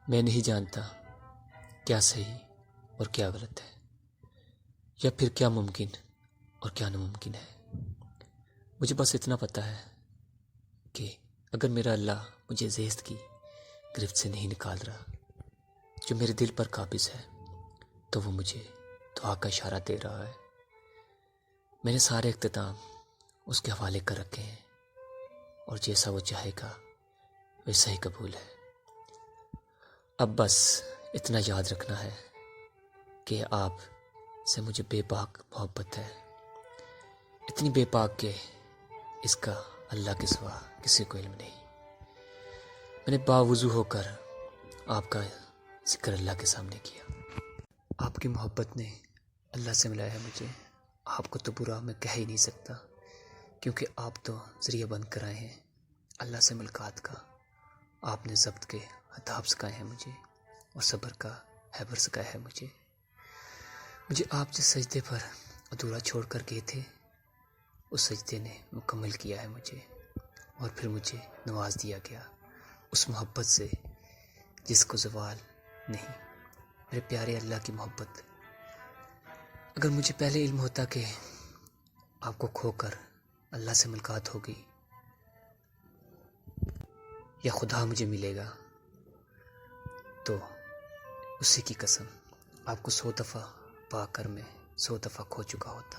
میں نہیں جانتا کیا صحیح اور کیا غلط ہے، یا پھر کیا ممکن اور کیا ناممکن ہے۔ مجھے بس اتنا پتہ ہے کہ اگر میرا اللہ مجھے زیست کی گرفت سے نہیں نکال رہا، جو میرے دل پر قابض ہے، تو وہ مجھے دعا کا اشارہ دے رہا ہے۔ میں نے سارے اختتام اس کے حوالے کر رکھے ہیں، اور جیسا وہ چاہے گا ویسا ہی قبول ہے۔ اب بس اتنا یاد رکھنا ہے کہ آپ سے مجھے بے باک محبت ہے، اتنی بے باک کہ اس کا اللہ کے سوا کسی کو علم نہیں۔ میں نے باوضو ہو کر آپ کا ذکر اللہ کے سامنے کیا۔ آپ کی محبت نے اللہ سے ملایا ہے مجھے۔ آپ کو تو برا میں کہہ ہی نہیں سکتا، کیونکہ آپ تو ذریعہ بن کر آئے ہیں اللہ سے ملاقات کا۔ آپ نے ضبط کے آداب سکھائے ہیں مجھے، اور صبر کا حیبر سکھایا ہے مجھے آپ جس سجدے پر ادھورا چھوڑ کر گئے تھے، اس سجدے نے مکمل کیا ہے مجھے، اور پھر مجھے نواز دیا گیا اس محبت سے جس کو زوال نہیں۔ میرے پیارے اللہ کی محبت، اگر مجھے پہلے علم ہوتا کہ آپ کو کھو کر اللہ سے ملاقات ہوگی یا خدا مجھے ملے گا، تو اسی کی قسم آپ کو 100 دفعہ پا کر میں 100 دفعہ کھو چکا ہوتا۔